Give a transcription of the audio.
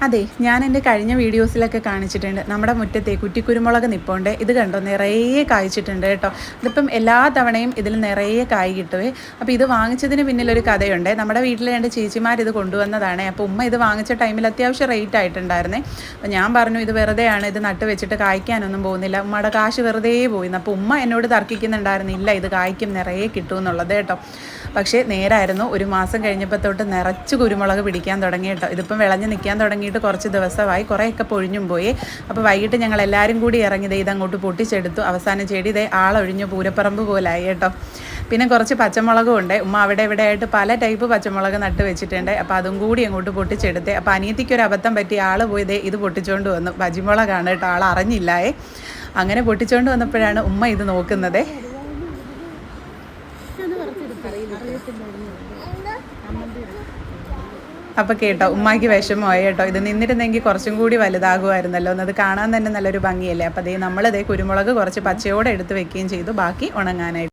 അതെ, ഞാൻ എൻ്റെ കഴിഞ്ഞ വീഡിയോസിലൊക്കെ കാണിച്ചിട്ടുണ്ട്. നമ്മുടെ മുറ്റത്തെ കുറ്റിക്കുരുമുളക് നിൽപ്പുണ്ട്. ഇത് കണ്ടോ, നിറയെ കായ്ച്ചിട്ടുണ്ട് കേട്ടോ. ഇതിപ്പം എല്ലാ തവണയും ഇതിൽ നിറയെ കായ് കിട്ടുവേ. അപ്പോൾ ഇത് വാങ്ങിച്ചതിന് പിന്നിലൊരു കഥയുണ്ട്. നമ്മുടെ വീട്ടിലെ രണ്ട് ചേച്ചിമാർ ഇത് കൊണ്ടുവന്നതാണ്. അപ്പോൾ ഉമ്മ ഇത് വാങ്ങിച്ച ടൈമിൽ അത്യാവശ്യം റേറ്റ് ആയിട്ടുണ്ടായിരുന്നേ. അപ്പോൾ ഞാൻ പറഞ്ഞു ഇത് വെറുതെയാണ്, ഇത് നട്ട് വെച്ചിട്ട് കായ്ക്കാനൊന്നും പോകുന്നില്ല, ഉമ്മയുടെ കാശ് വെറുതെ പോയിന്ന്. അപ്പോൾ ഉമ്മ എന്നോട് തർക്കിക്കുന്നുണ്ടായിരുന്നില്ല, ഇത് കായ്ക്കും, നിറയെ കിട്ടും എന്നുള്ളത് കേട്ടോ. പക്ഷേ നേരായിരുന്നു. ഒരു മാസം കഴിഞ്ഞപ്പോൾ തൊട്ട് നിറച്ച് കുരുമുളക് പിടിക്കാൻ തുടങ്ങി കേട്ടോ. ഇതിപ്പം വിളഞ്ഞ് നിൽക്കാൻ തുടങ്ങിയിട്ട് കുറച്ച് ദിവസമായി, കുറേയൊക്കെ പൊഴിഞ്ഞും പോയി. അപ്പോൾ വൈകിട്ട് ഞങ്ങൾ എല്ലാവരും കൂടി ഇറങ്ങി ഇതങ്ങോട്ട് പൊട്ടിച്ചെടുത്തു. അവസാനം ചെടി ആളൊഴിഞ്ഞു പൂരപ്പറമ്പ് പോലായി കേട്ടോ. പിന്നെ കുറച്ച് പച്ചമുളകും ഉണ്ട്. ഉമ്മ അവിടെ ഇവിടെ ആയിട്ട് പല ടൈപ്പ് പച്ചമുളക് നട്ട് വെച്ചിട്ടുണ്ട്. അപ്പോൾ അതും കൂടി അങ്ങോട്ട് പൊട്ടിച്ചെടുത്തേ. അപ്പോൾ അനിയത്തിക്കൊരു അബദ്ധം പറ്റി, ആൾ പോയി ഇത് പൊട്ടിച്ചുകൊണ്ട് വന്നു. ബജിമുളകാണ് കേട്ടോ, ആൾ അറിഞ്ഞില്ലായേ. അങ്ങനെ പൊട്ടിച്ചുകൊണ്ട് വന്നപ്പോഴാണ് ഉമ്മ ഇത് നോക്കുന്നത്. അപ്പോൾ കേട്ടോ, ഉമ്മാക്ക് വിഷമമായി കേട്ടോ. ഇത് നിന്നിരുന്നെങ്കിൽ കുറച്ചും കൂടി വലുതാകുമായിരുന്നല്ലോ, എന്നത് കാണാൻ തന്നെ നല്ലൊരു ഭംഗിയല്ലേ. അപ്പോൾ നമ്മളതേ കുരുമുളക് കുറച്ച് പച്ചയോടെ എടുത്ത് വെക്കുകയും ചെയ്തു, ബാക്കി ഉണങ്ങാനായിട്ട്.